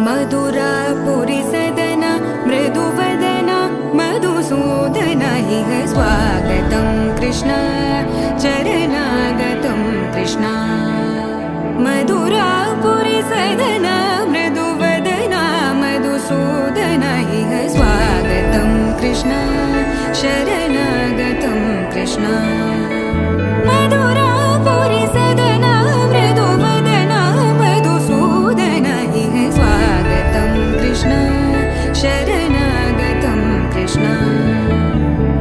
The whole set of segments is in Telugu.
मधुरापुरी सदन मृदुवदन मधुसूदन इह स्वागतं कृष्ण चरणागतं कृष्ण मधुरापुरी सदन मृदुवदन मधुसूदन इह स्वागतं कृष्ण शरणागतं कृष्ण मधुरापुरी सदन मृदुवदन मधुसूदन इह स्वागतं कृष्ण शरणागतं कृष्ण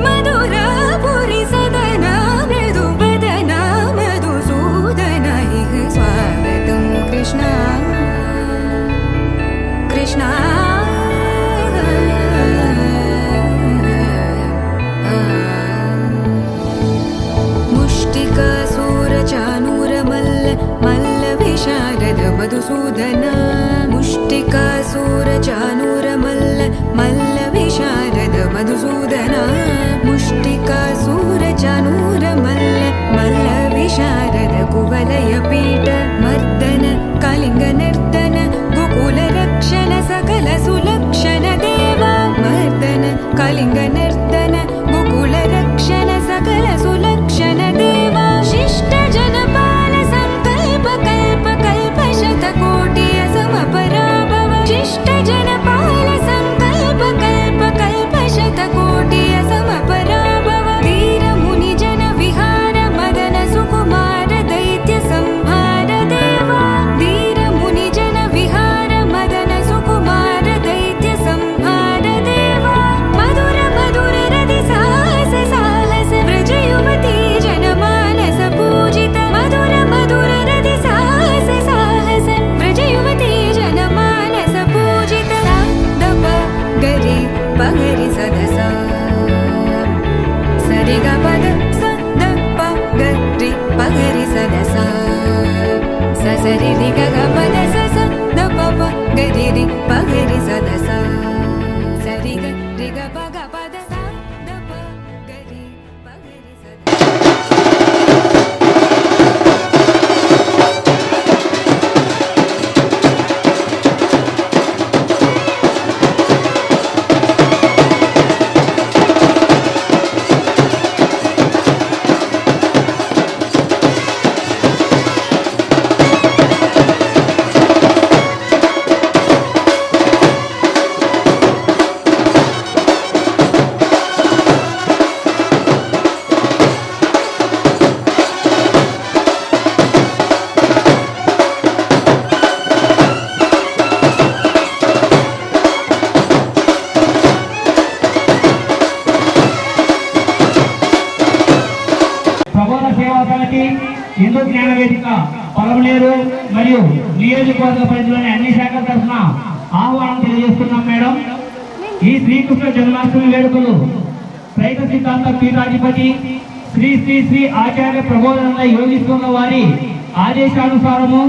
मधुरापुरी सदन मृदुवदन मधुसूदन इह स्वागतं कृष्ण कृष्ण मधुसूदन मुष्टिकासूरचानूर मल्ल विशारद मधुसूदन मुष्टिकासूरचानूर मल्ल विशारद कुवलय पीठ मर्दन कलिंग नर्तन गोकुल रक्षण सकल सुलक्षण देवा मर्दन कलिंग नर्तन गोकुल रक्षण सकल सुलक्षण देवा शिष्ट जनपाल संकल्प कल्प कल्प शतकोटि असमपराभव शिष्ट जनपाल संकल्प कल्प कल्प शतकोटि असमपराभव धीर मुनि जन विहार मदन सुकुमार दैत्य संहार देवा धीर मुनि जन विहार मदन सुकुमार दैत्य संहार देवा मधुर मधुर रति साहस साहस व्रज युवती जनमानस पूजित मधुर मधुर रति साहस साहस व्रज युवती जनमानस पूजित दप गरि पगरि सदसा सरि ग पद स द प गरि पगरि सदसा स सरि रि ग ग पद स स द प प गरि रि पगरि सदसा सरि ग रि ग प ग पद स द प गरि पगरि सदसा హిందూ జ్ఞాన వేదిక పొలమనేరు మరియు నియోజకవర్గ పరిధిలోని అన్ని శాఖల తరఫున ఆహ్వానం తెలియజేస్తున్నాం మేడం. ఈ శ్రీకృష్ణ జన్మాష్టమి వేడుకలు రైత సిద్ధాంత పీఠాధిపతి శ్రీ శ్రీ శ్రీ ఆచార్య ప్రబోధానంద యోగీశ్వరుల వారి ఆదేశానుసారము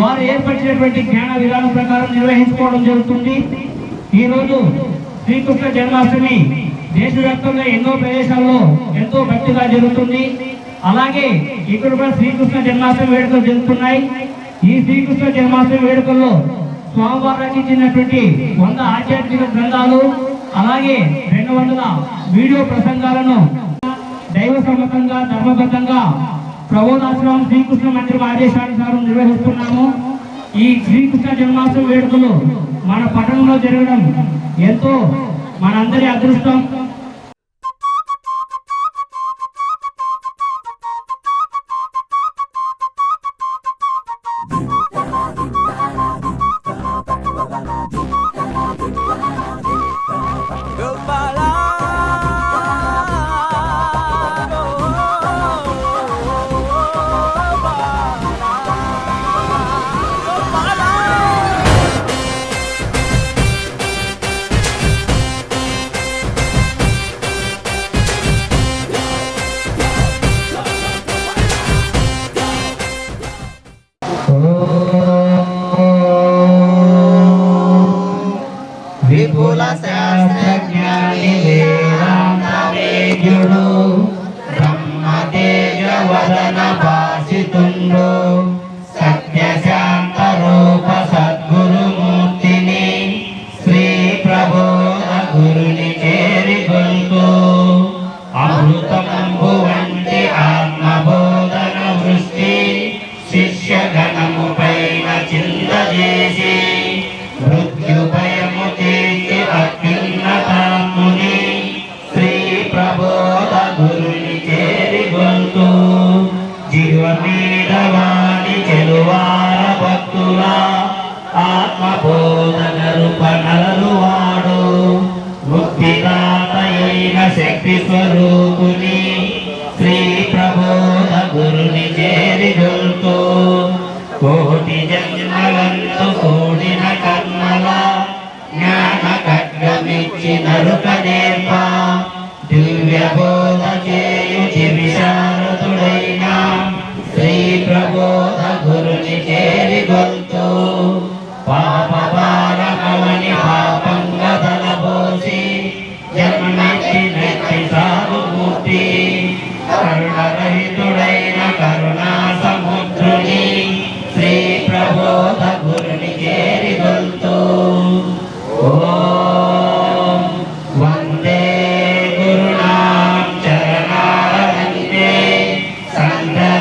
వారు ఏర్పరిచినటువంటి జ్ఞాన విధానం ప్రకారం నిర్వహించుకోవడం జరుగుతుంది. ఈ రోజు శ్రీకృష్ణ జన్మాష్టమి దేశవ్యాప్తంగా ఎన్నో ప్రదేశాల్లో ఎంతో భక్తిగా జరుగుతుంది. అలాగే ఇక్కడ కూడా శ్రీకృష్ణ జన్మాష్టమి వేడుకలు జరుగుతున్నాయి. ఈ శ్రీకృష్ణ జన్మాష్టమి వేడుకల్లో స్వామివారు రచించినటువంటి 100 ఆధ్యాత్మిక గ్రంథాలు అలాగే 200 వీడియో ప్రసంగాలను దైవ సమ్మతంగా ధర్మబద్ధంగా ప్రబోధాశ్రమం శ్రీకృష్ణ మందిరం ఆదేశానుసారం నిర్వహిస్తున్నాము. ఈ శ్రీకృష్ణ జన్మాష్టమి వేడుకలు మన పట్టణంలో జరగడం ఎంతో మనందరి అదృష్టం.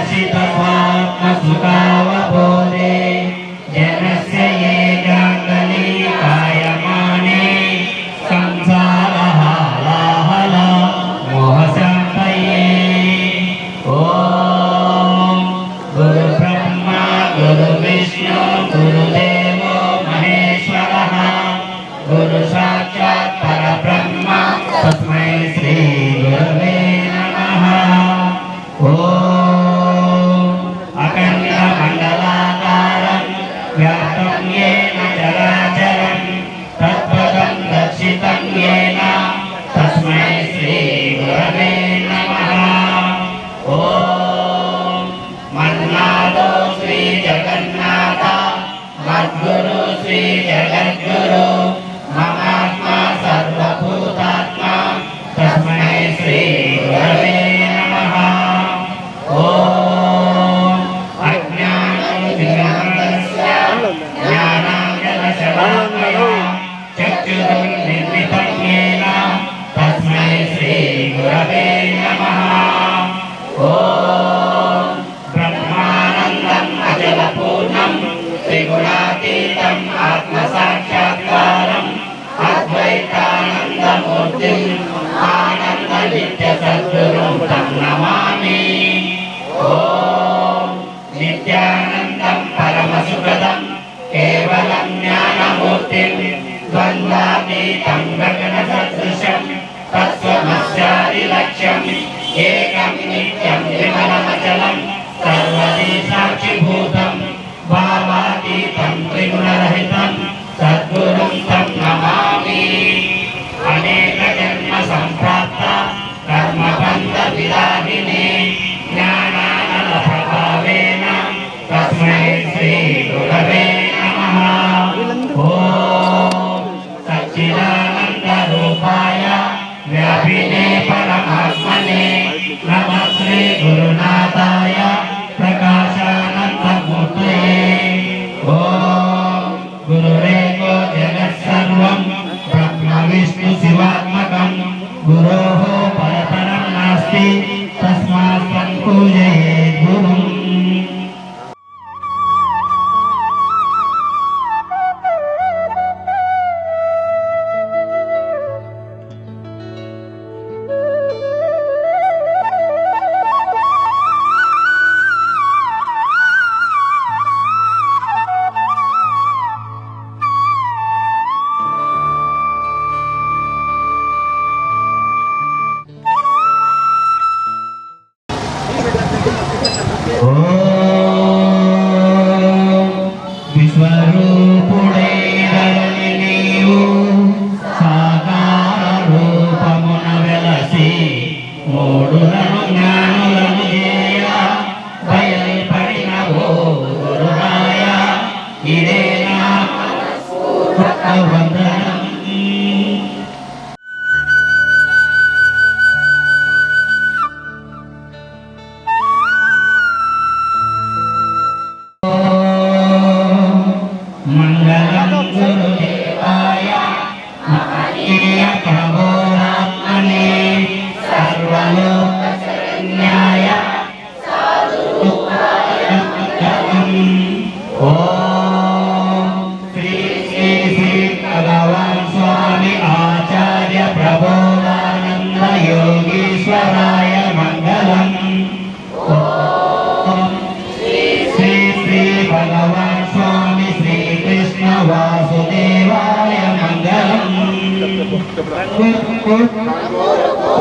दर्शितस्वात्मसुखावबोधे जनस्य ये जाङ्गली कायमाने संसारहालाहला मोहशान्तये ॐ गुरुब्रह्मा गुरुविष्णु गुरुदेवो महेश्वरः गुरु साक्षात् परब्रह्म तस्मै श्री गुरवे नमः। ॐ अखण्डमण्डलाकारं व्याप्तं येन चराचरं तत्पदं दर्शितं येन तस्मै श्री गुरवे नमः। ॐ मन्नादो श्री जगन्नाथ मद्गुरु श्री जगद्गुरु ममात्मा सर्वभूतात्मा तस्मै श्री गुरवे नमः। ॐ अज्ञानं विज्ञानस्य ज्ञानाञ्जनशलाकया चक्षुरुन्मीलितं येन तस्मै श्री गुरवे नमः। ॐ ब्रह्मानन्दम् अचलपूर्णं त्रिगुणातीतम् आत्मसाक्षात्कारम् अद्वैतानन्दमूर्तिम् आनन्दनित्यसद्गुरुं तं नमामि। ॐ नित्यानन्दं परमसुखदं केवलं ज्ञानमूर्तिं द्वन्द्वातीतं गगनसदृशं तत्त्वमस्यादिलक्ष्यम् एकं नित्यं विमलमचलं सर्वदी साक्षिभूतं भावातीतं त्रिगुणरहितं सद्गुरुं तं नमामि। अनेकजन्म सम्प्राप्त कर्मबन्धविदाहिने ज्ञानानलप्रभावेन तस्मै श्रीगुरवे नमः। ॐ सच्चिदानन्दरूपाय व्यापिने परमात्मने नमः श्रीगुरुनाथाय प्रकाशानन्दमूर्तये। ॐ गुरुरेको जगत्सर्वं ब्रह्म विष्णु शिवात्मकं गुरोः परतरं नास्ति तस्मात् संपूजयेत् गुरुम्।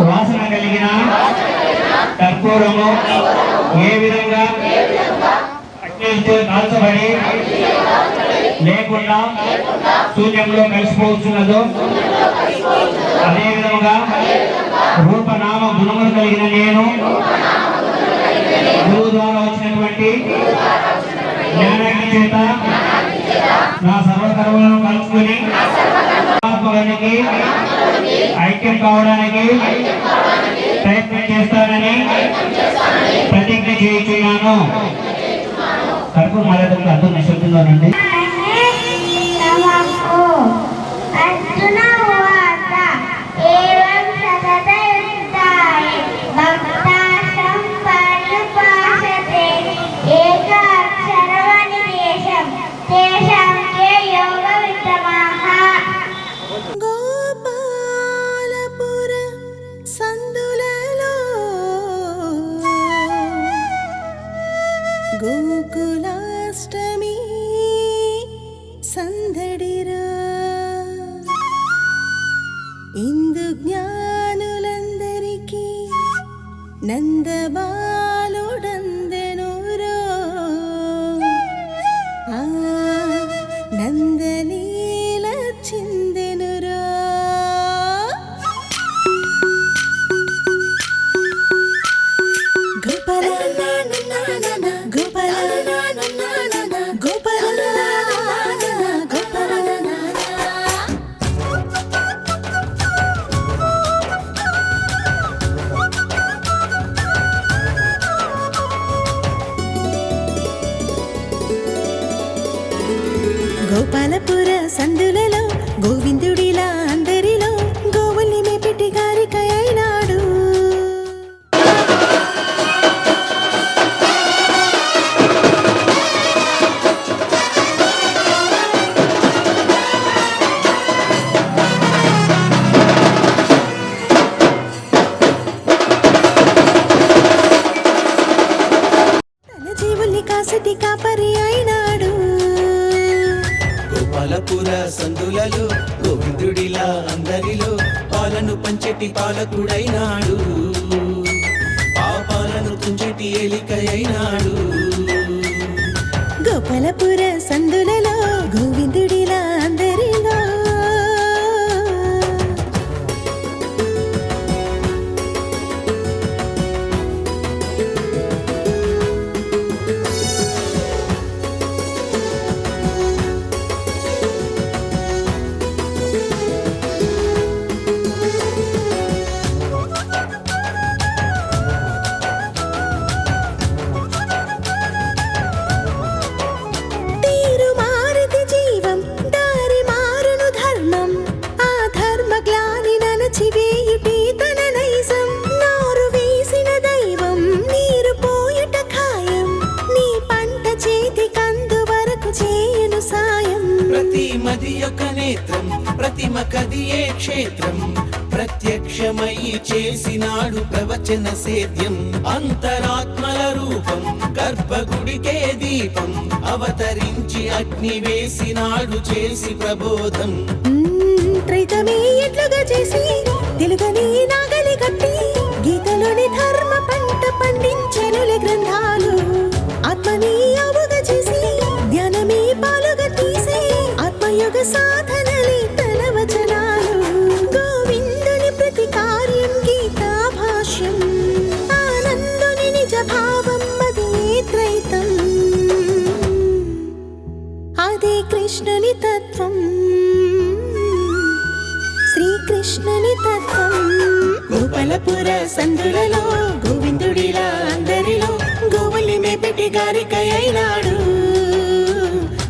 వాసన కలిగిన కర్పూరము ఏ విధంగా అగ్నితో కాల్చబడి లేకుండా శూన్యంలో కలిసిపోతున్నదో అదే విధంగా రూపనామ గుణములు కలిగిన నేను గురువు ద్వారా వచ్చినటువంటి జ్ఞానాగ్ని చేత నా సర్వకర్మలను కలుసుకుని ఆత్మలోనికి ఐక్యం కావడానికి ప్రయత్నం చేస్తానని ప్రతిజ్ఞ చేయించున్నాను. కర్పూరం మర్యాదకు అర్థం నిశ్శబ్దంలోనండి. భక్తాశం పర్యుపాసతే తేషాం కే యోగ విత్తమాః. గోపాలపుర సందులలో గోకులాష్టమి సందడిరా ఇందు జ్ఞానులందరికీ నందబాలుడందెనురో ఆ నందలీల చిందెనురో. గోపాల గోపాల గోపాల గోపాలపుర సందులలో గోవిందుడిలా అందరిలో గోవుల్ని మేపెట్టి గారిక అయినాడు. తన జీవుల్ని కాసటి కాపరి అయినాడు. గోపాలపుర సందులలో గోవిందుడిలా అందరిలో పాలను పంచెటి పాలకుడైనాడు, పాపాలను తుంచెటి ఏలికైనాడు. గోపాలపుర సందులలో గోవిందుడిలా అందరిలో తీరు మారితి జీవం దారి మారును ధర్మం ఆ ధర్మ గ్లాని ననచివేయుటి తన నైజం. నారు వేసిన దైవం నీరు పోయుట ఖాయం నీ పంట చేతి కందు వరకు చేయును సాయం. ప్రతి మది యొక్క నేత్రం ప్రతిమ కదియే క్షేత్రం ప్రత్యక్షమై చేసినాడు ప్రవచన సేద్యం. అంతరాత్మల రూపం గర్భగుడికే దీపం అవతరించి అగ్ని వేసినాడు చేసి ప్రబోధం. త్రైతమే ఎట్లుగా చేసి తెలుగని నాగలి కట్టి గీతలోని ధర్మ పంట పండించెనులే గ్రంథాలు. ఆత్మని అవుగా చేసి ధ్యానమే పాలుగా తీసి ఆత్మయోగ సాధనలే తన వచనాలు. గోవిందుని ప్రతి కార్యం గీతా భాష్యం ఆనందుని నిజ భావం అదే త్రైతం అదే కృష్ణుని తత్వం శ్రీకృష్ణుని తత్వం. గోపాలపుర సందులలో గోవిందుడిలా అందరిలో గోవుల్ని మేపెట్టి గారిక అయినాడు.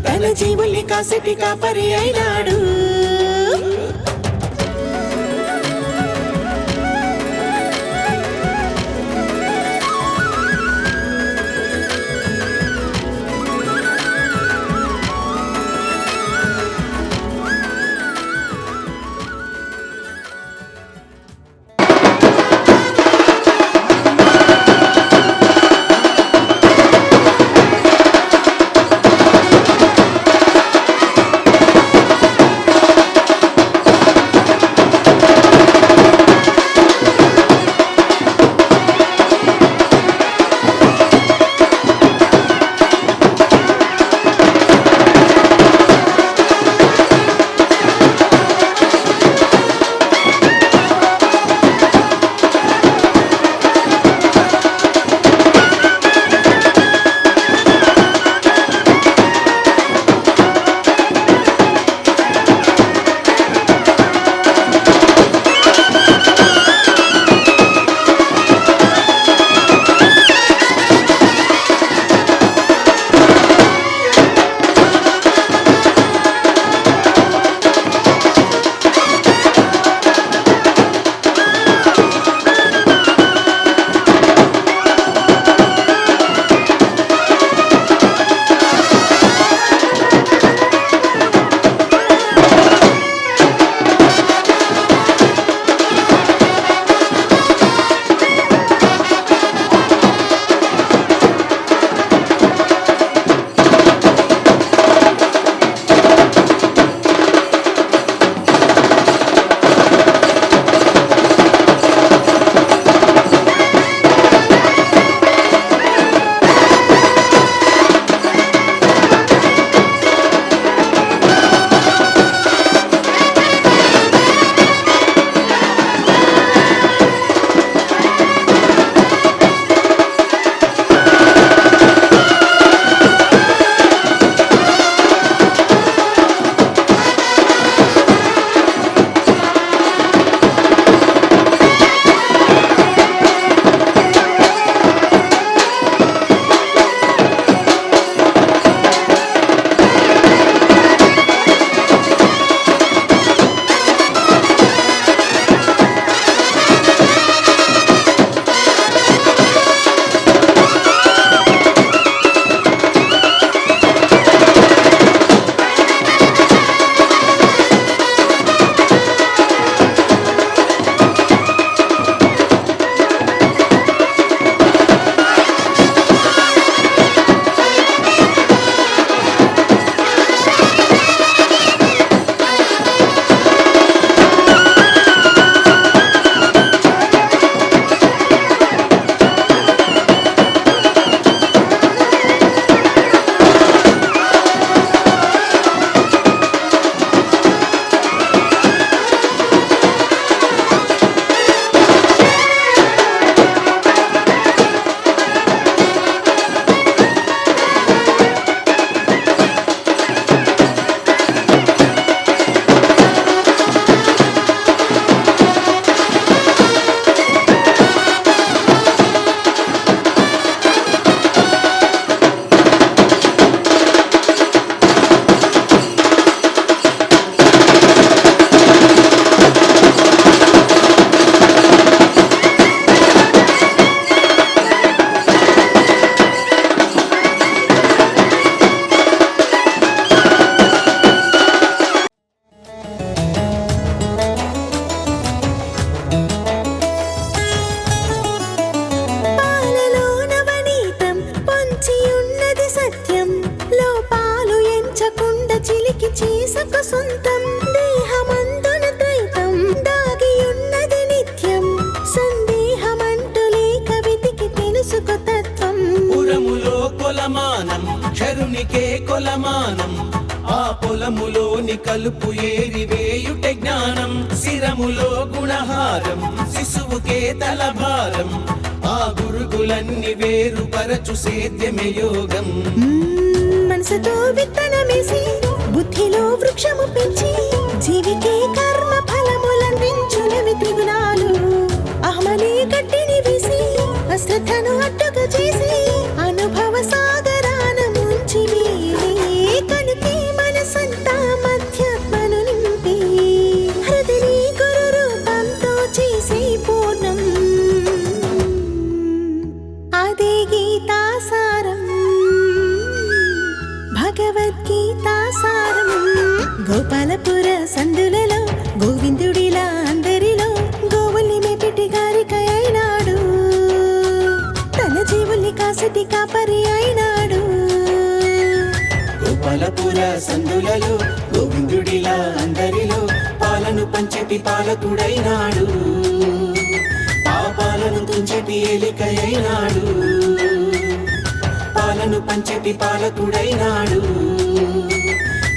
తన జీవుల్ని కాసటి కాపరి అయినాడు. క్షరునికే కొలమానం ఆ పొలములోని కలుపు ఏరివేయుట జ్ఞానం శిరములో గుణహారం శిశువుకే తలభారం ఆ గురుగులన్నీ వేరుపరచు సేద్యమే యోగం మనసుతో విత్తనమేసి బుద్ధిలో వృక్షము పెంచి జీవికే కర్మ ఫలములందించునవి త్రిగుణాలు అహమనే గట్టిని వేసి అశ్రద్ధను అడ్డుగా చేసి అనుభవ సాగరాన ముంచి కనుకే మనసంతా మధ్యాత్మను నింపి హృదయని గురు రూపంతో చేసి పూర్ణం అదే గీతాసారం భగవద్గీతాసారం గోపాలపుర సందులలో గోవిందుడిలా అందరిలో గోవుల్ని మేపిటి గారిక అయినాడు తన జీవుల్ని కాసటి కాపరి అయినాడు గోపాలపుర సందులలో గోవిందుడిలా అందరిలో పాలను పంచటి పాలకుడైనాడు పాపాలను తుంచటి ఏలిక అయినాడు పాలను పంచటి పాలకుడైనాడు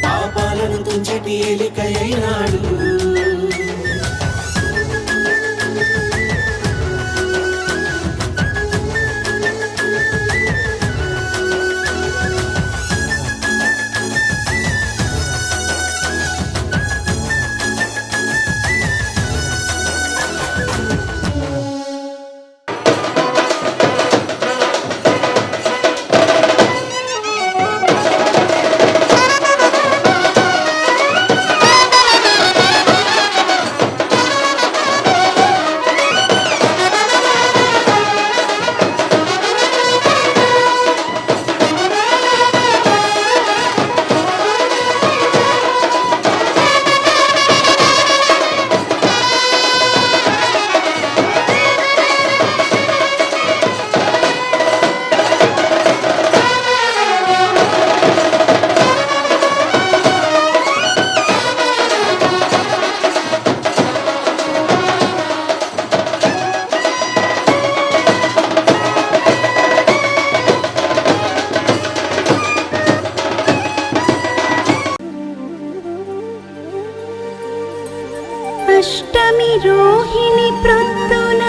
పాపాలను తుంచటి ఏలిక అయినాడు అష్టమి రోహిణి ప్రొద్దున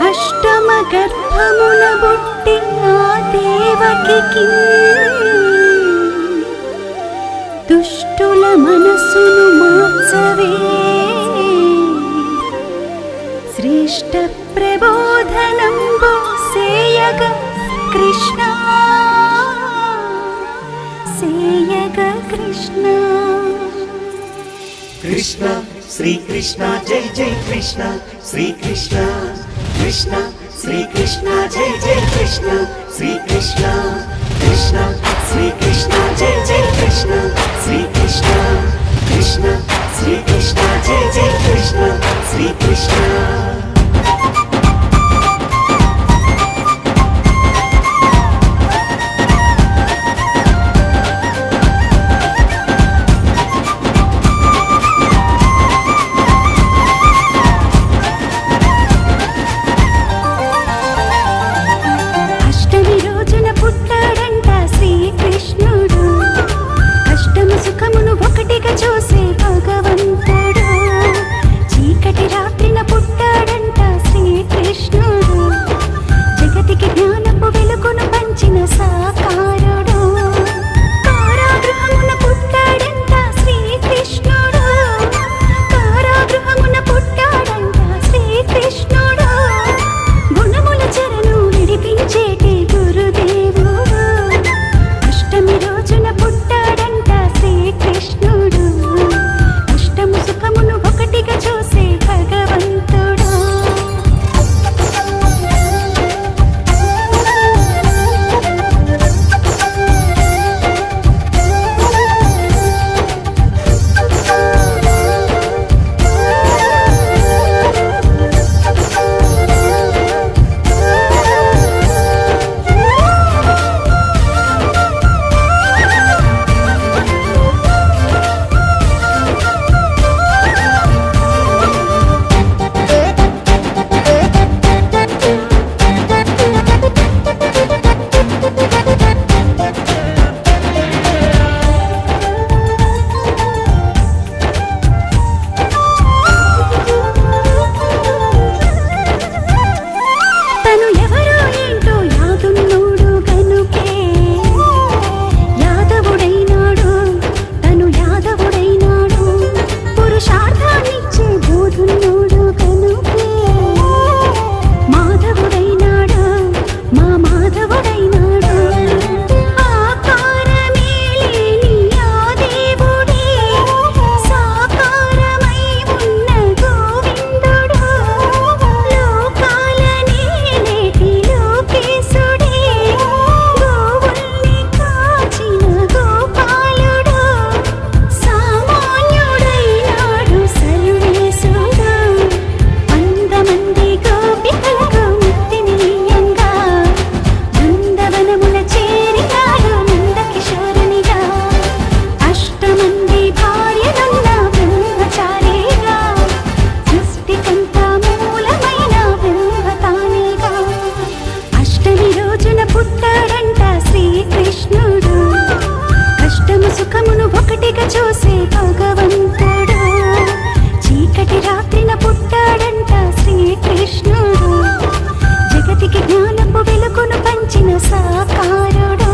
అష్టమ గర్భమున బుట్టి ఆ దేవకి దుష్టుల మనసును మార్చవే శ్రేష్ఠ ప్రబోధనం సేయగ కృష్ణ సేయగ కృష్ణ కృష్ణ శ్రీ కృష్ణ జై జై కృష్ణ శ్రీ కృష్ణ కృష్ణ శ్రీ కృష్ణ జై జై కృష్ణ శ్రీ కృష్ణ కృష్ణ శ్రీ కృష్ణ జై జై కృష్ణ శ్రీ కృష్ణ కృష్ణ శ్రీ కృష్ణ జై జై కృష్ణ శ్రీ కృష్ణ ఒకటిగా చూసే భగవంతుడు చీకటి రాత్రిన పుట్టాడు రోజున పుట్టాడంట శ్రీకృష్ణుడు. కష్టము సుఖమును ఒకటిగా చూసే భగవంతుడు. చీకటి రాత్రిన పుట్టాడంట శ్రీకృష్ణుడు. జగతికి జ్ఞానపు వెలుగును పంచిన సాకారుడు.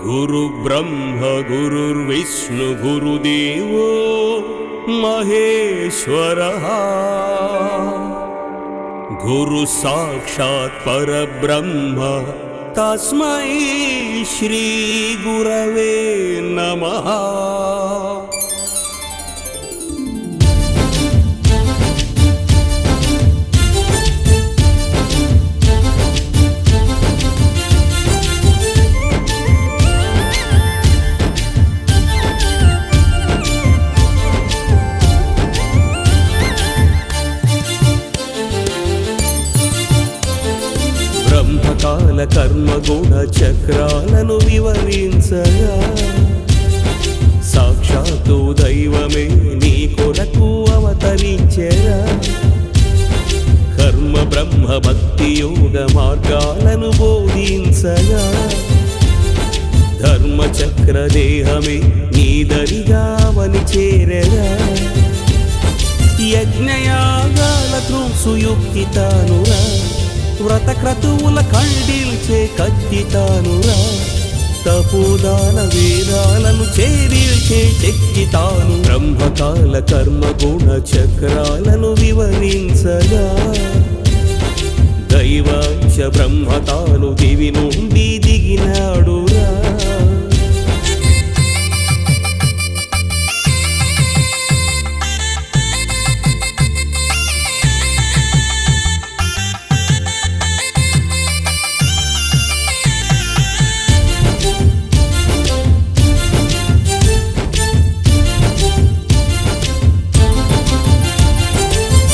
गुरु ब्रह्म गुरुर्विष्णु गुरुदेवो महेश्वरः गुरु साक्षात् परब्रह्म तस्मै श्री गुरवे नमः। బ్రహ్మకాల కర్మ గుణ చక్రాలను వివరించగా సాక్షాత్తు దైవమే నీ కొరకు అవతరించెరా। కర్మ బ్రహ్మ భక్తి యోగ మార్గాలను బోధించగా ధర్మ చక్ర దేహమే నీ దరిగా వని చేరెరా। యజ్ఞయాగాల త్రుసుయుక్తి తానురా వ్రత క్రతువుల ఖండిల్చే కత్తి తానురా। తపోదాన వేదాలను చేరిల్చే శక్తి తాను। బ్రహ్మకాల కర్మ గుణ చక్రాలను వివరించగా దైవాంశ బ్రహ్మ తాను దివి నుండి దిగినాడురా।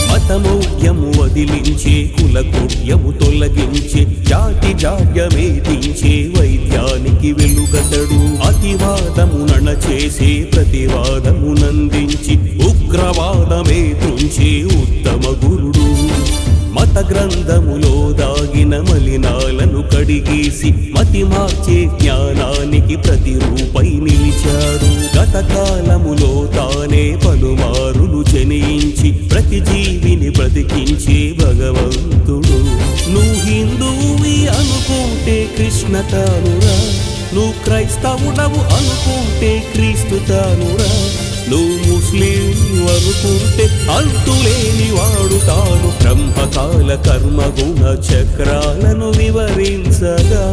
మతమౌఢ్యము వదిలించే కుల కుడ్యము తొలగించే తొలగించే జాతి జాడ్యమేదించే వైద్యానికి వెలుగతడు అతివాదమునణ చేసే ప్రతివాదమునందించి ఉగ్రవాదమే తుంచే ఉత్తమ గురుడు మత గ్రంథములో దాగిన మలినాలను కడిగేసి మతి మార్చే జ్ఞానానికి ప్రతిరూపై నిలిచాడు గత కాలములో తానే పలుమారులు జనించి ప్రతి జీవిని బ్రతికించే భగవంతుడు నువ్వు హిందువువి అనుకుంటే కృష్ణ తానురా నువ్వు క్రైస్తవుడవు అనుకుంటే క్రీస్తు తానురా నువ్వు ముస్లిం అనుకుంటే అంతులేని వాడు తాను బ్రహ్మకాల కర్మ గుణ చక్రాలను వివరించగా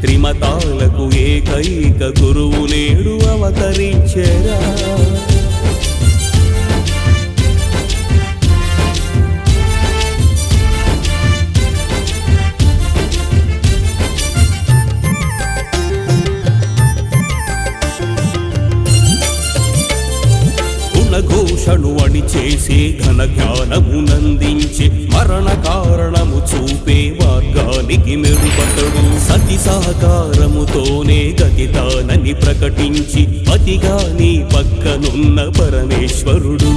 త్రిమతాలకు ఏకైక గురువు నేడు అవతరించెరా ఘోషణు అని చేసే ఘన జ్ఞానమునందించే మరణ కారణము చూపే మార్గానికి మెరుపతడు సతి సహకారముతోనే గతితానని ప్రకటించి అతిగా నీ పక్కనున్న పరమేశ్వరుడు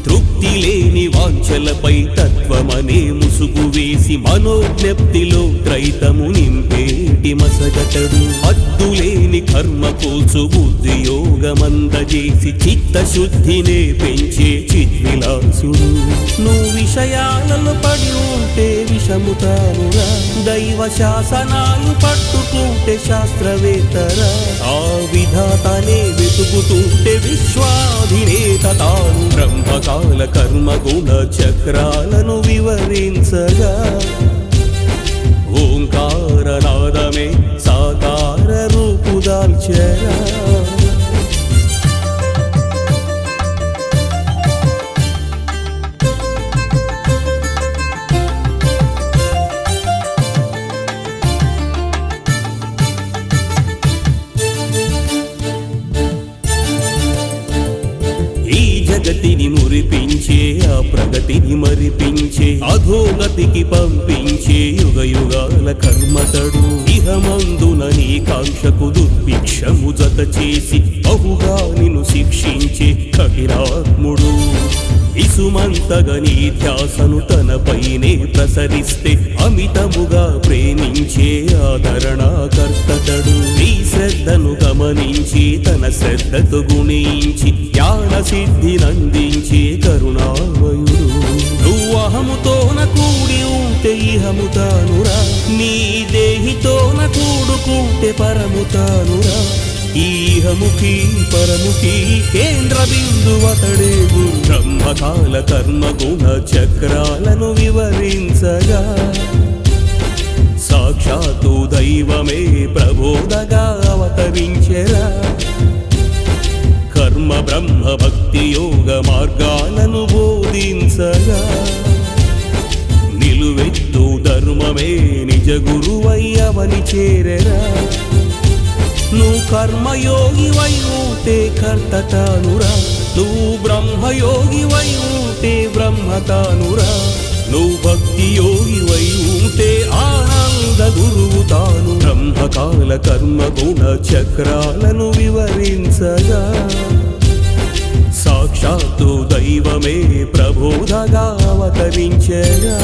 తృప్తి లేని వాంఛలపై తత్వమనే ముసుగు వేసి మనోజ్ఞప్తిలో త్రైతము నింపేటి మసగతడు హద్దులేని కర్మ కోసు బుద్ధియోగమందజేసి చిత్తశుద్ధినే పెంచే చిద్విలాసుడు నువ్వు విషయాలలో పడి ఉంటే విషము తానురా దైవ శాసనాలు పట్టుకుంటే శాస్త్రవేత్తరా ఆ విధాతనే వెతుకుతుంటే విశ్వాధినేత తాను బ్రహ్మకాల కర్మ గుణ చక్రాలను వివరించగా ఓంకారనాదమే సాకార రూపు దాల్చెరా జగతిని మురిపించే ఆ ప్రగతిని మరిపించే అధోగతికి పంపించే యుగ యుగాల కర్మతడు ఇహమందున నీ కాంక్షకు దుర్భిక్షము జత చేసి బహుగా నిన్ను శిక్షించే కఠినాత్ముడు ఇసుమంతగా నీ ధ్యాసను తనపైనే ప్రసరిస్తే అమితముగా ప్రేమించే ఆదరణకర్తడు నీ శ్రద్ధను గమనించి తన శ్రద్ధతో గుణించి జ్ఞాన సిద్ధినందించే కరుణామయుడు నువ్వు అహముతోన కూడి ఉంటే ఇహము తానురా నీ దేహితోన కూడుకుంటే పరము తానురా ఈహముఖి పరముఖి కేంద్ర బిందువతడే గురు బ్రహ్మకాల కర్మ గుణ చక్రాలను వివరించగా సాక్షాత్తు దైవమే ప్రబోధగా అవతరించెరా కర్మ బ్రహ్మ భక్తి యోగ మార్గాలను బోధించగా నిలువెత్తు ధర్మమే నిజ గురువై అవని చేరెరా నువ్వు కర్మయోగి వై ఉంటే కర్త తానురా నువ్వు బ్రహ్మయోగి వై ఉంటే బ్రహ్మ తానురా నువ్వు భక్తి యోగి వై ఉంటే ఆనంద గురువు తాను బ్రహ్మకాల కర్మ గుణ చక్రాలను వివరించగా సాక్షాత్తు దైవమే ప్రబోధగా అవతరించెరా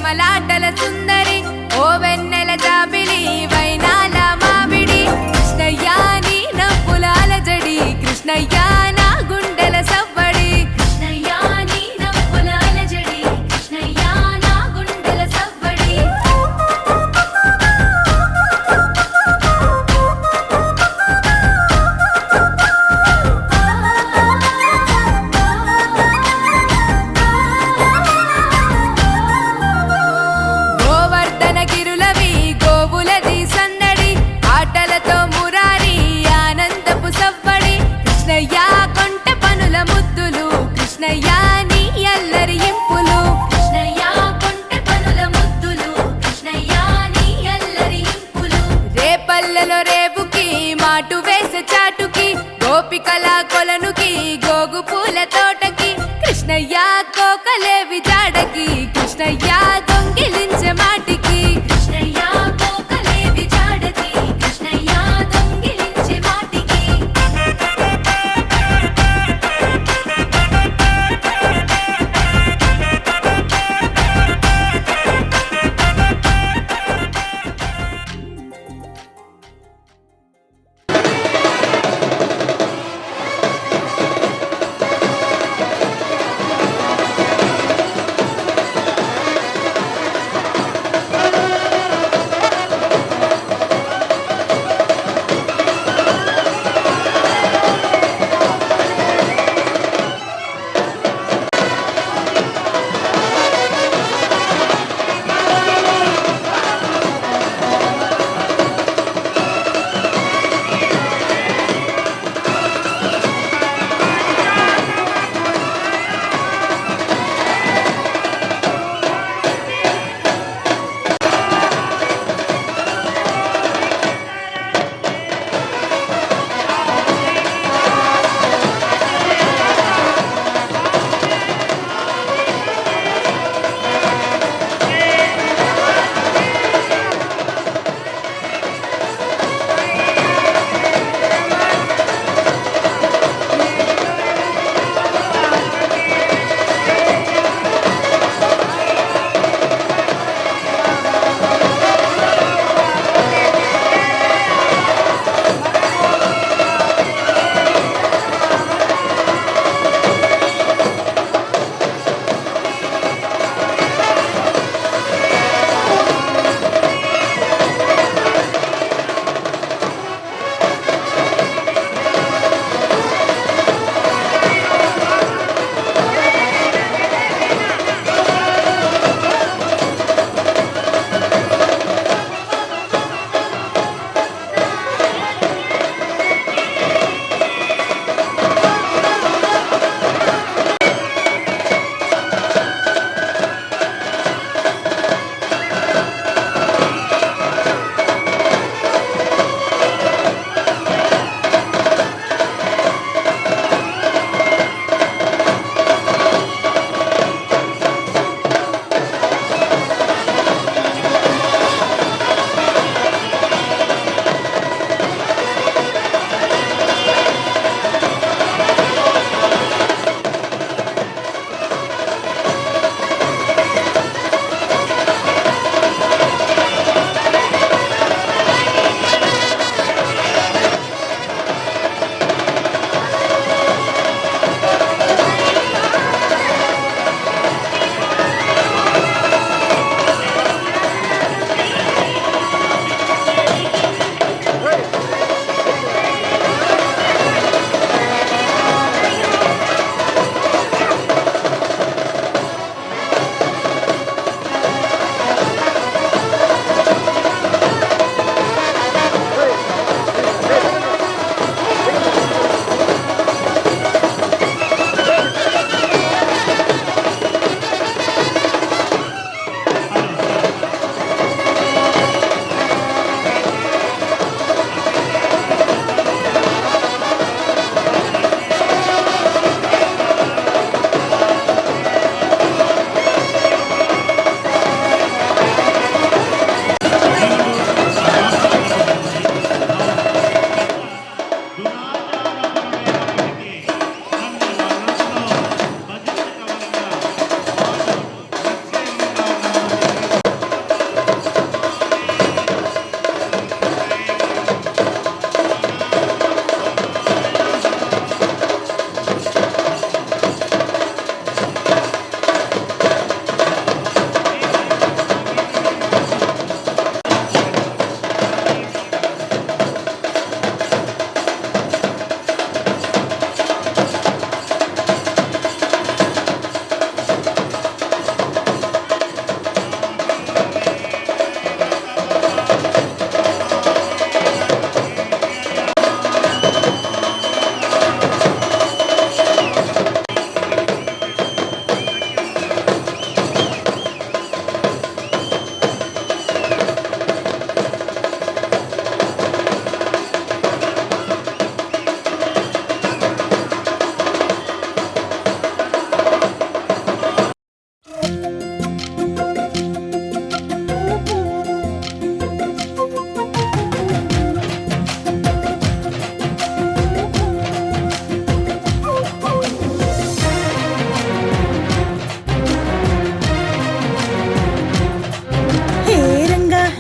మలాటల సుందరి ఓ వెన్నెల జాబిలి వైనాల మామిడి కృష్ణయ్యా నీ నవ్వులాల జడి కృష్ణయ్యా నా గుండెల సవ్వడి కృష్ణయ్యా నీ నవ్వులాల జడి కృష్ణయ్యా నా గుండెల గోపికల కొలనుకి గోగు పూల తోటకి కృష్ణయ్య కోకలేవి జాడకి కృష్ణయ్య దొంగిలించే మాటికి కృష్ణయ్య కోకలేవి జాడకి కృష్ణయ్య దొంగిలించే మాటికి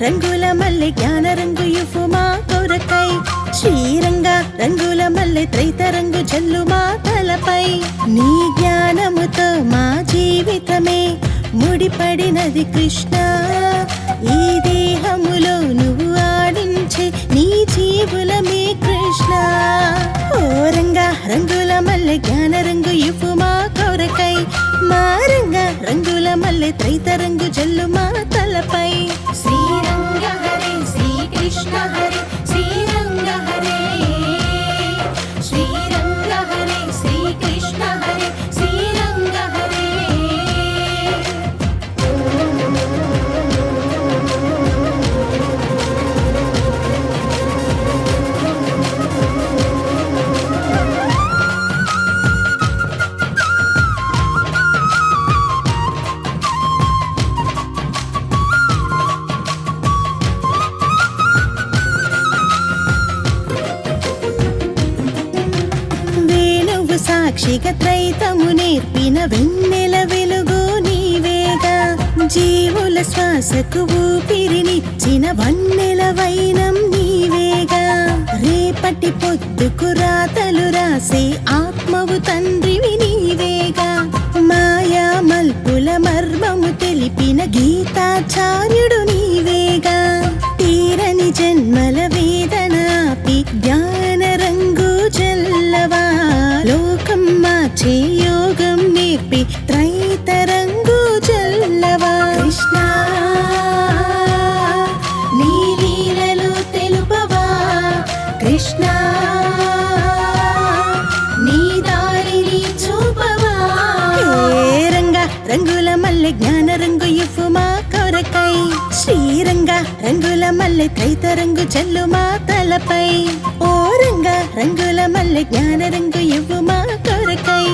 రంగుల మల్లె జ్ఞాన రంగు ఇవ్వు మా కొరకై శ్రీరంగ రంగుల మల్లె త్రైత రంగు జల్లు మా తలపై నీ జ్ఞానముతో మా జీవితమే ముడిపడినది కృష్ణ ఈ దేహములో నువ్వు ఆడించే నీ జీవులమే కృష్ణ ఓ రంగ రంగుల మల్లె జ్ఞాన రంగు ఇవ్వు మా కొరకై మా రంగ రంగుల మల్లె త్రైత రంగు జల్లు మా తలపై శ్రీరంగ హరే శ్రీకృష్ణ హరే శ్రీరంగ హరే శ్రీరంగ హరే శ్రీకృష్ణ హరే శ్రీరంగ హరే సాక్షిగా త్రైతము నేర్పిన వెన్నెల వెలుగు నీవేగా జీవుల శ్వాసకు ఊపిరినిచ్చిన వన్నెల వైనం నీవేగా రేపటి పొద్దుకు రాతలు రాసే ఆత్మవు తండ్రివి నీవేగా మాయా మల్పుల మర్మము తెలిపిన గీతాచార్యుడు నీవేగా తీరని జన్మల వేదన ఆపి జ్ఞాన రంగు జల్లవా లోకం మార్చే యోగం నేర్పి త్రైత రంగు జల్లవా కృష్ణ నీ లీలలు తెలుపవా కృష్ణ నీ దారిని చూపవా రంగ రంగుల మల్లె జ్ఞాన రంగు ఇవ్వు మా కొరకై శ్రీరంగ రంగుల మల్లె త్రైత రంగు జల్లు మా తలపై ఓ రంగ రంగుల మల్లె జ్ఞాన రంగు ఇవ్వు మా కొరకై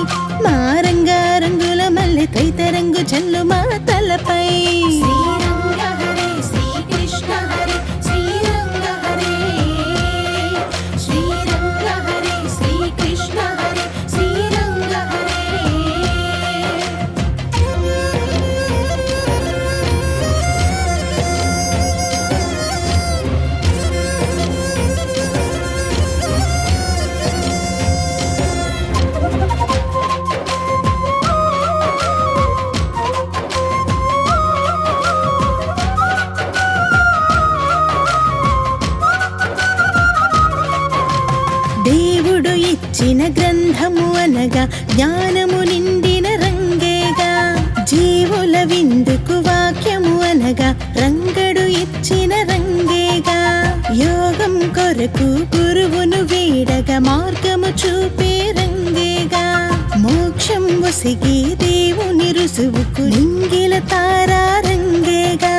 మా రంగ రంగుల మల్లె త్రైత రంగు జల్లు మా తలపై శ్రీరంగ హరే శ్రీకృష్ణ హరే శ్రీరంగ హరే శ్రీరంగ హరే శ్రీకృష్ణ హరే శ్రీరంగ హరే దేవుడు ఇచ్చిన గ్రంథము అనగా జ్ఞానము నిండిన రంగేగా జీవుల విందుకు వాక్యము అనగా రంగడు ఇచ్చిన రంగేగా యోగం కొరకు గురువును వీడగా మార్గము చూపే రంగేగా మోక్షం ఒసిగి దేవుని రుసువుకు లింగిల తారా రంగేగా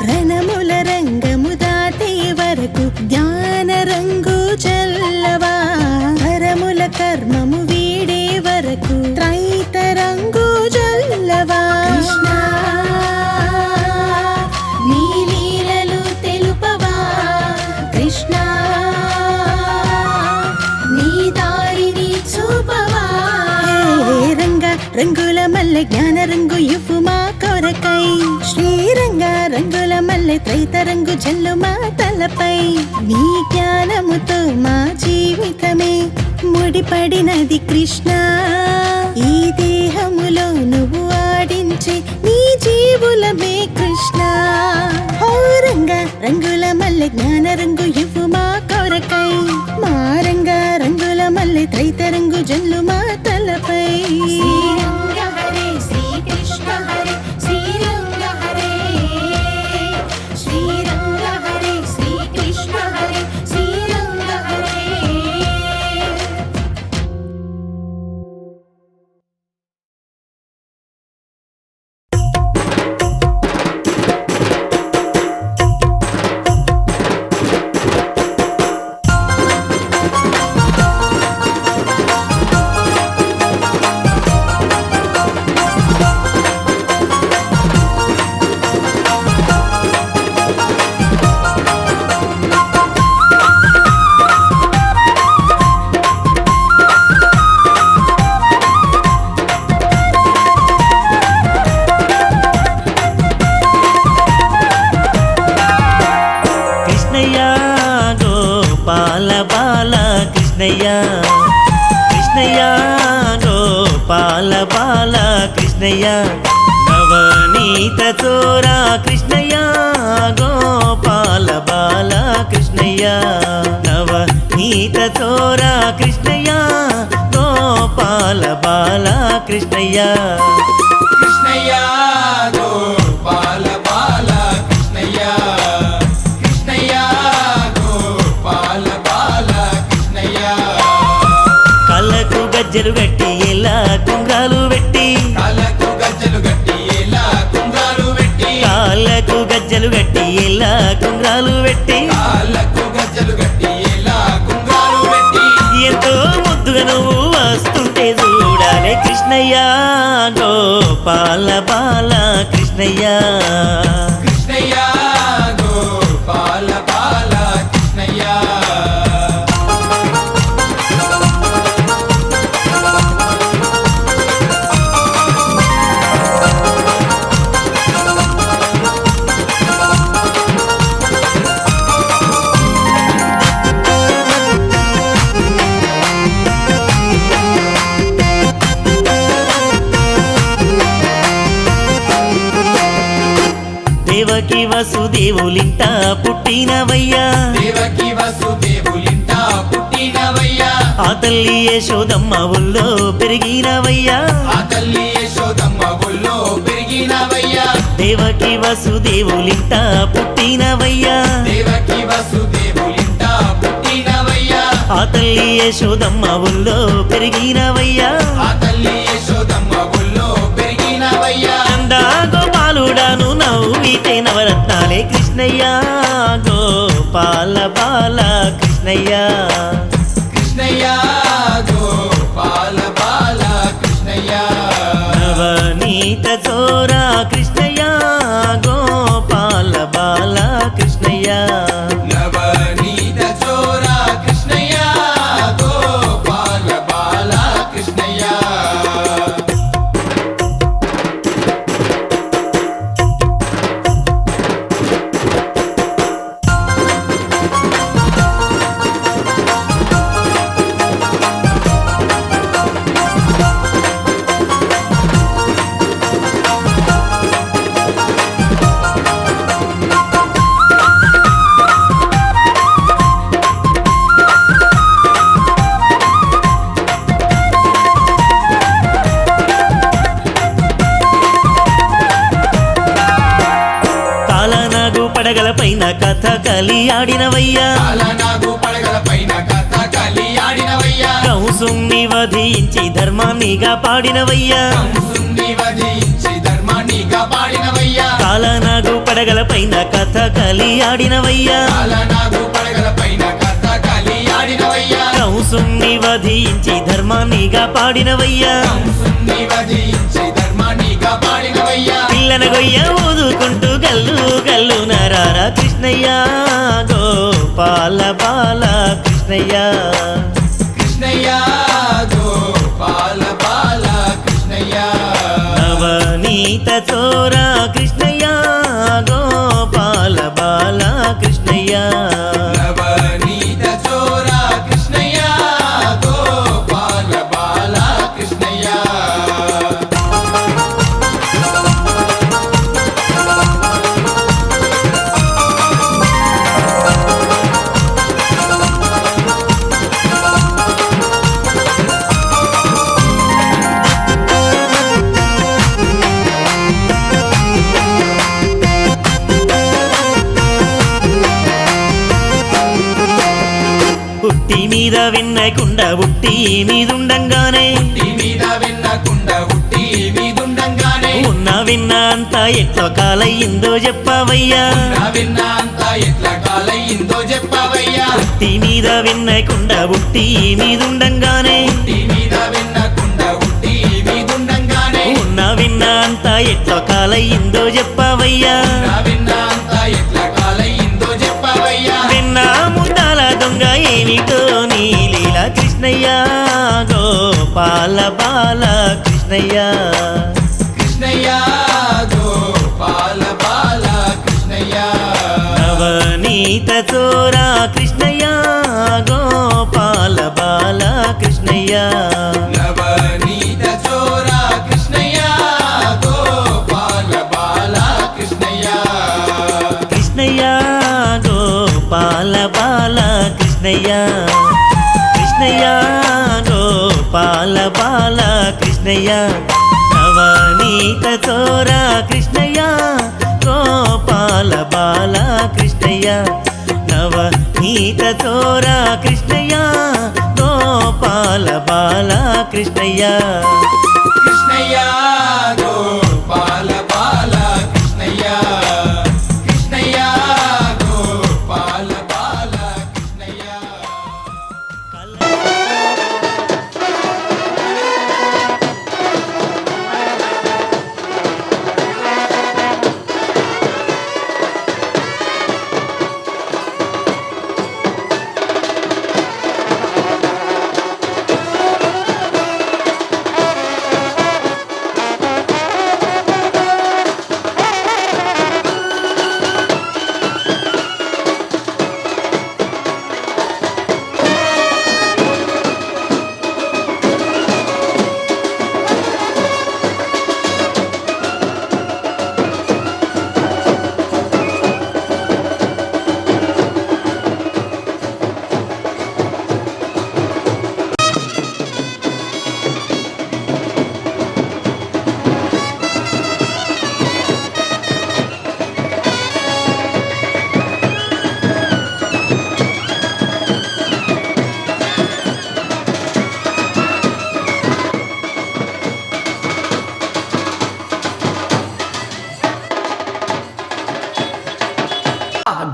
రణముల రంగము దాటే వరకు జ్ఞాన రంగు చల్లవా పరముల కర్మము వీడే వరకు త్రైత రంగు జల్లవా కృష్ణ నీ లీలలు తెలుపవా కృష్ణ నీ దారిని చూపవా రంగ రంగుల మల్లె జ్ఞాన రంగు ఇవ్వు మా కొరకై శ్రీరంగ రంగుల మల్లె త్రైత రంగు జల్లు మా తలపై నీ జ్ఞానముతో మా జీవితమే ముడిపడినది కృష్ణ ఈ దేహములో నువ్వు ఆడించే నీ జీవులమే కృష్ణ ఓ రంగ రంగుల మల్లె జ్ఞాన రంగు ఇవ్వు మా కొరకై మా రంగ రంగుల మల్లె త్రైత రంగు జల్లు మా తలపై శ్రీరంగ హరే శ్రీకృష్ణ హరే శ్రీరంగ హరే శ్రీరంగ హరే శ్రీకృష్ణ హరే శ్రీరంగ హరే కృష్ణయ్య కృష్ణయ్య గోపాల బాల కృష్ణయ్య నవనీత చోర కృష్ణయ్య గోపాల బాల కృష్ణయ్య నవనీత చోర కృష్ణయ్య గోపాల బాల కృష్ణయ్య కృష్ణయ్య గోపాల బాల కృష్ణయ్య కృష్ణయ్య గోపాల బాల కృష్ణయ్య కళ్ళకు గజ్జలు గట్టి ఎలా కుంగాలు పెట్టి కాళ్ళకు గజ్జలు గట్టి ఎలా కుంగాలు పెట్టి కాళ్ళకు గజ్జలు గట్టి ఎలా కుంగాలు పెట్టి కాళ్ళకు గజ్జలు గట్టి ఎలా కుంగాలు పెట్టి ఎంతో ముద్దుగా నువ్వు వస్తుంటే చూడాలి కృష్ణయ్య గోపాల బాల కృష్ణయ్య కృష్ణయ్య గోపాల బాల కృష్ణయ్య దేవకి వసుదేవులింట పుట్టినవయ్యా దేవకి వసుదేవులింట పుట్టినవయ్యా ఆ తల్లి యశోదమ్మ ఊళ్ళో పెరిగినవయ్యా ఆ తల్లి యశోదమ్మ ఒళ్ళో పెరిగినవయ్యా దేవకి వసుదేవులింట పుట్టినవయ్యా దేవకి వసుదేవులింట పుట్టినవయ్యా ఆ తల్లి యశోదమ్మ ఊళ్ళో పెరిగినవయ్యా ఆ తల్లి యశోదమ్మ ఒళ్ళో పెరిగినవయ్యా నందా గోపాలుడాను నవ్వితే నవరత్నాలే కృష్ణయ్య గోపాల బాల కృష్ణయ్య కృష్ణయ్య గోపాల బాల కృష్ణయ్య నవనీత చోర కృష్ణయ్య గోపాల బాల కృష్ణయ్య నవనీత చోర కృష్ణయ్య గోపాల బాల కృష్ణయ్య కాలనాగు పడగల పైన కథ కలి ఆడినవయ్యా కాలనాగు పడగల పైన కథ కలి ఆడినవయ్యా కంసుని వధించి ధర్మాన్నిగా పాడినవయ్యా కంసుని వధించి ధర్మాన్ని కాపాడినవయ్యా కాలనాగు పడగల పైన కథ కలి ఆడినవయ్యా కాలనాగు పడగల పైన కథ కలి ఆడినవయ్యా కంసుని వధించి ధర్మాన్నిగా పాడినవయ్యా కంసుని వధించి ధర్మాన్ని కాపాడినవయ్యా పిల్లన గొయ్య ఊదుకుంటూ గల్లు గల్లు నరారా కృష్ణయ్య గోపాల బాల కృష్ణయ్య కృష్ణయ్య గోపాల బాల కృష్ణయ్య నవనీత చోర కృష్ణయ్య గోపాల బాల కృష్ణయ్య నవనీత చోర కృష్ణయ్య గోపాల బాల కృష్ణయ్య పుట్టి మీద విన్నకుండ ఉట్టి మీదుండంగానే ఉట్టి మీద విన్నకుండ ఉట్టి మీదుండంగానే ఉన్న విన్న అంతా ఎట్లా కాలయ్యిందో చెప్పవయ్యా నా విన్న అంతా ఎట్లా కాలయ్యిందో చెప్పవయ్యా పుట్టి మీద విన్నకుండ ఉట్టి మీదుండంగానే ఉట్టి మీద విన్నకుండ ఉట్టి మీదుండంగానే ఉన్న విన్న అంతా ఎట్లా కాలయ్యిందో చెప్పవయ్యా నా విన్న అంతా ఎట్లా కాలయ్యిందో చెప్పవయ్యా విన్న ముద్దాల దొంగ ఏమిటో నీ లీల కృష్ణయ్య గోపాల బాల కృష్ణయ్య కృష్ణయ్య గోపాల బాల కృష్ణయ్య నవనీత చోర కృష్ణయ్య గోపాల బాల కృష్ణయ్య గోపాల బాల కృష్ణయ్య కృష్ణయ్య గోపాల బాల కృష్ణయ్య నవనీత చోర కృష్ణయ్య గోపాల బాల కృష్ణయ్య నవనీత చోర కృష్ణయ్య గోపాల బాల కృష్ణయ్య కృష్ణయ్య గోపాల బాల కృష్ణయ్య కృష్ణయ్య గోపాల బాల కృష్ణయ్య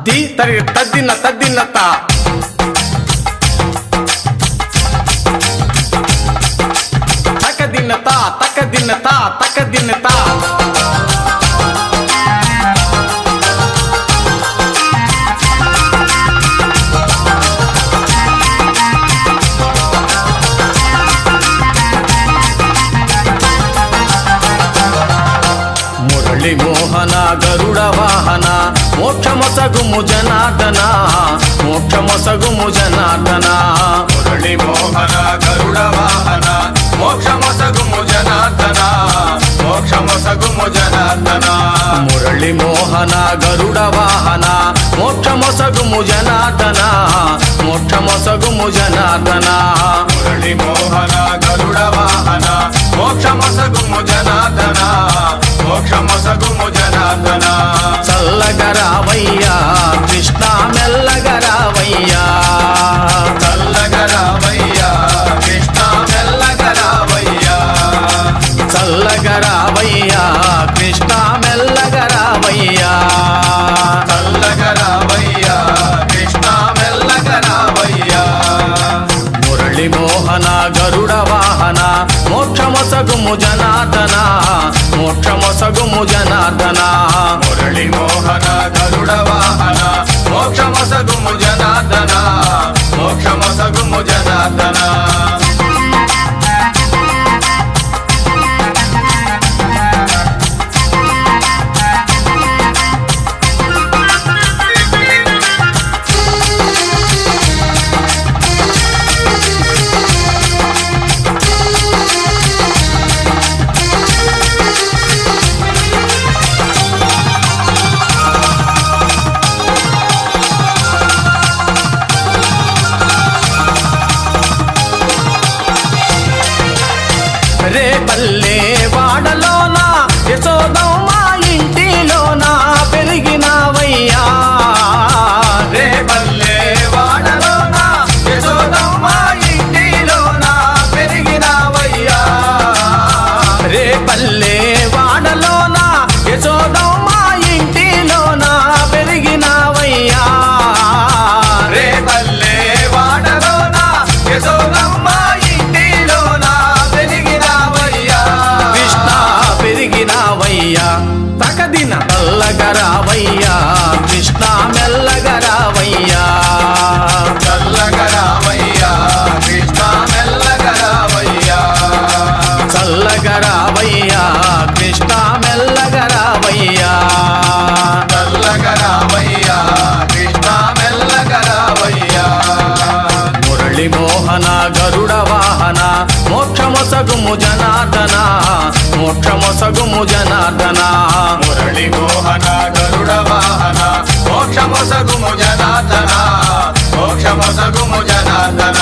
दी तरी तद्दिन तद्दिनता तकदिनता तकदिनता तकदिनता మురళి మోహన గరుడ వాహన మోక్షమొసగుము జనార్దన మోక్షమొసగుము జనార్దన మురళి మోహన గరుడ వాహన మోక్షమొసగుము జనార్దన మోక్షమొసగుము జనార్దన మురళి మోహన గరుడ వాహన మోక్షమొసగుము జనార్దన మోక్షమొసగుము జనార్దన మురళి మోహన గరుడ వాహన మోక్షమొసగుము జనార్దన మోక్షమొసగుము జనార్దన చల్లగరావయ్యా కృష్ణ మెల్లగరావయ్యా చల్లగరావయ్యా కృష్ణ మెల్లగరావయ్యా చల్లగరావయ్యా కృష్ణ మెల్లగరావయ్యా చల్లగరావయ్యా కృష్ణ మెల్లగరావయ్యా మురళి మోహన గరుడ వాహన మోక్షమొసగుము జనార్దన మోక్షమొసగుము జనార్దన మురళి మోహన గరుడ వాహన మోక్షమొసగుము జనార్దన మోక్షమొసగుము జనార్దన రే పల్లె వాడలోన యశోదమ్మ ఇంటిలోన పెరిగినావయ్యా రే పల్లె వాడలోన యశోదమ్మ ఇంటిలోన పెరిగినావయ్యా రే పల్లె వాడలోన యశోదమ్మ ఇంటిలోన పెరిగినావయ్యా రే పల్లె వాడలోన యశోదమ్మ ఇంటిలోన పెరిగినావయ్యా కృష్ణ పెరిగినావయ్యా తకదిన మెల్లగరావయ్యా కృష్ణ మెల్లగరావయ్యా చల్లగరావయ్యా కృష్ణ మెల్లగరావయ్యా చల్లగరావయ్యా కృష్ణ మెల్లగరావయ్యా చల్లగరావయ్యా కృష్ణ మెల్లగరావయ్యా మురళి మోహన గరుడ వాహన మోక్షమొసగుము జనార్దన మోక్షమొసగుము జనార్దన మురళి మోహన గరుడ వాహన మోక్షమొసగుము జనార్దన మోక్షమొసగుము జనార్దన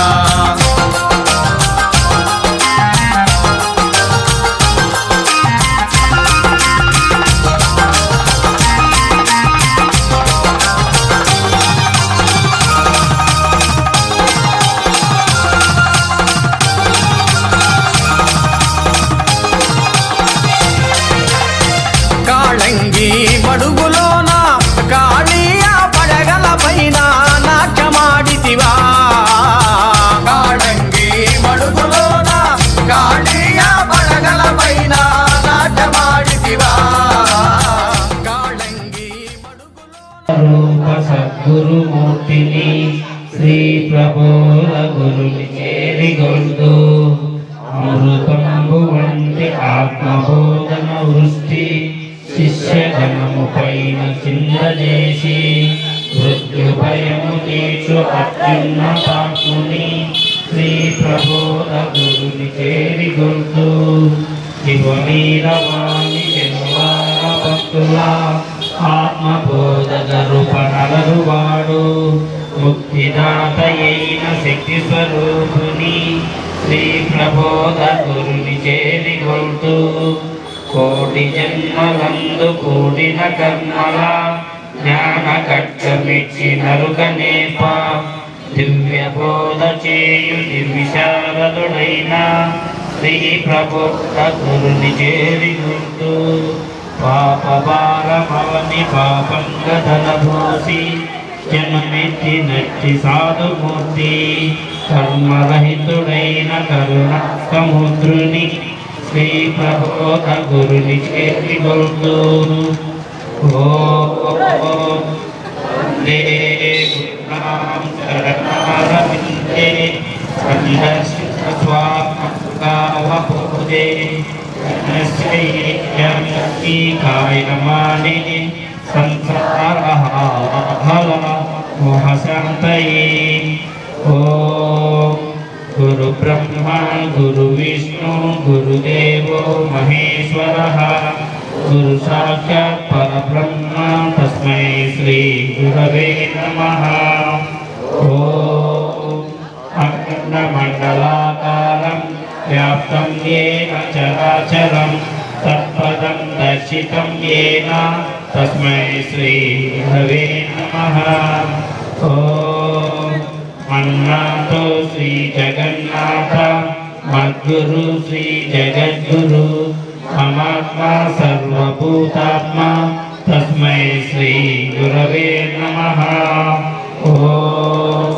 మడుగులోన కాళీయ పడగల పైన నాట్యమాడితివా కాళంగి మడుగులోన కాళీయ పడగల పైన నాట్యమాడితివా కాళంగి రూప సద్గురుమూర్తిని శ్రీ ప్రభుల గురుని చేరిగొందు అమృతంబు వంటి ఆత్మబోధన వృష్టి శిష్యగణము పైన చిందజేసి మృత్యు భయము తీర్చు అత్యున్నతాత్ముని శ్రీ ప్రబోధ గురుని చేరిగొందు శివమీరవాణి శనివార భక్తుల ఆత్మబోధక రూపనలరువాడు ముక్తిదాతయైన శక్తి స్వరూపుని శ్రీ ప్రబోధ గురుని చేరిగొందు కోటి జన్మలందు కూడిన కర్మల జ్ఞాన ఖడ్గమిచ్చి నరుకనేప దివ్య బోధ చేయు నిర్విశారదుడైన శ్రీ ప్రబోధ గురుని చేరిగుండు పాప భారమవని పాపంగధనభూసి జన్మెత్తి నట్టి సాధుమూర్తి కర్మరహితుడైన కరుణ సముద్రుని శ్రీ ప్రబోధ గురుని చేరిగొందు కాయమాని సంసార మోహశాంతయే ఓం గురు బ్రహ్మ గురు విష్ణు గురుదేవో మహేశ్వరః గురు సాక్షాత్ పరబ్రహ్మ తస్మై శ్రీ గురవే నమః ఓం అఖండమండలాకారం వ్యాప్తం యేన చరాచరం తత్పదం దర్శితం యేన తస్మై శ్రీ గురవే నమః ఓం మన్నాతో శ్రీ జగన్నాథ మద్గురు శ్రీ జగద్గురు మమాత్మా సర్వభూతాత్మ తస్మై శ్రీ గురవే నమః ఓం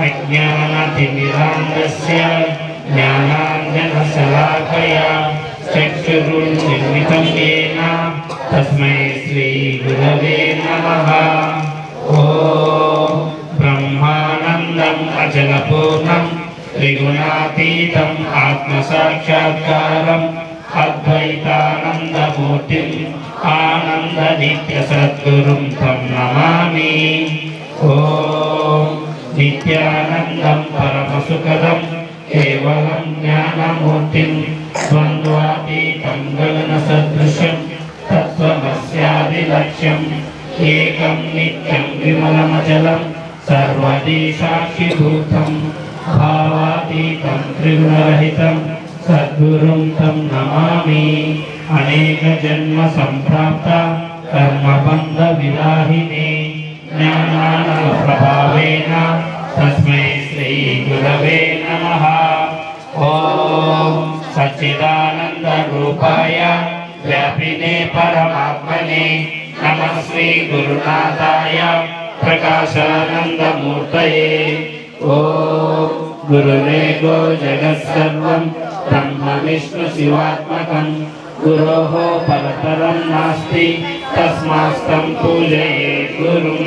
అజ్ఞానతిమిరాంధస్య జ్ఞానాంజనశలాకయా చక్షురున్మిలితం యేన తస్మై శ్రీ గురవే నమః ఓం బ్రహ్మానందం అచలపూర్ణం త్రిగుణాతీతం ఆత్మసాక్షాత్కారం అద్వైతానందమూర్తిం ఆనంద నిత్య సద్గురుం తం నమామి ఓం నిత్యానందం పరమసుఖదం కేవలం జ్ఞానమూర్తిం ద్వంద్వాతీతం గగన సదృశం తత్వమస్యాదిలక్ష్యం ఏకం నిత్యం విమలమచలం సర్వదీ సాక్షిభూతం భావాతీతం త్రిగుణరహితం సద్గురుం తం నమామి అనేక జన్మ సంప్రాప్త కర్మబంధ విదాహినే జ్ఞానానంద ప్రభావేన తస్మై శ్రీ గురవే నమః ఓం సచ్చిదానంద రూపాయ వ్యాపినే పరమాత్మనే నమః శ్రీ గురునాథాయ ప్రకాశానందమూర్తయే ఓం గురురేగో జగత్సర్వం బ్రహ్మ విష్ణు శివాత్మకం గురోః పరతరం నాస్తి తస్మాస్తం పూజయేత్ గురుం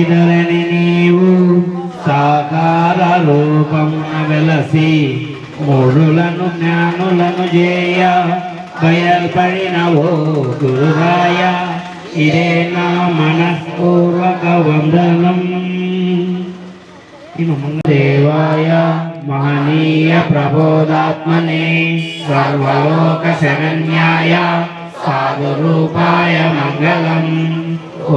ధరణి నీవు సాకార రూపం వెలసి మూడులను జ్ఞానులను చేయ బయల్పడిన ఓ గురురాయ ఇదే నా మనఃపూర్వక వందనం దేవాయ మహనీయ ప్రబోధాత్మనే సర్వలోక శరణ్యాయ సాధురూపాయ మంగళం.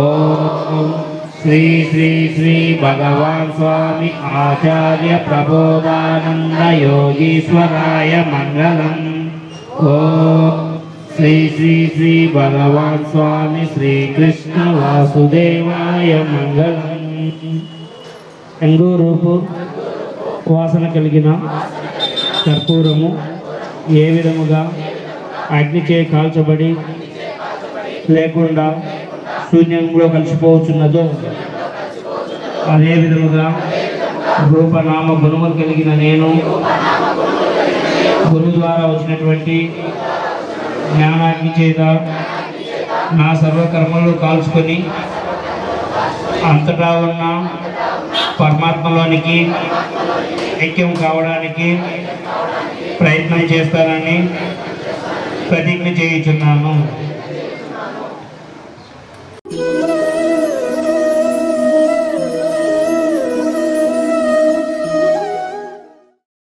ఓం శ్రీ శ్రీ శ్రీ భగవాన్ స్వామి ఆచార్య ప్రబోధానంద యోగీశ్వరాయ మంగళం. ఓం శ్రీ శ్రీ శ్రీ భగవాన్ స్వామి శ్రీకృష్ణ వాసుదేవాయ మంగళం. రూపు వాసన కలిగిన కర్పూరము ఏ విధముగా అగ్నిచే కాల్చబడి లేకుండా శూన్యంలో కలిసిపోతున్నదో అదే విధముగా రూపనామ గుణములు కలిగిన నేను గురువు ద్వారా వచ్చినటువంటి జ్ఞానాగ్ని చేత నా సర్వకర్మలు కాల్చుకొని అంతటా ఉన్న పరమాత్మలోనికి ఐక్యం కావడానికి ప్రయత్నం చేస్తానని ప్రతిజ్ఞ చేయుచున్నాను.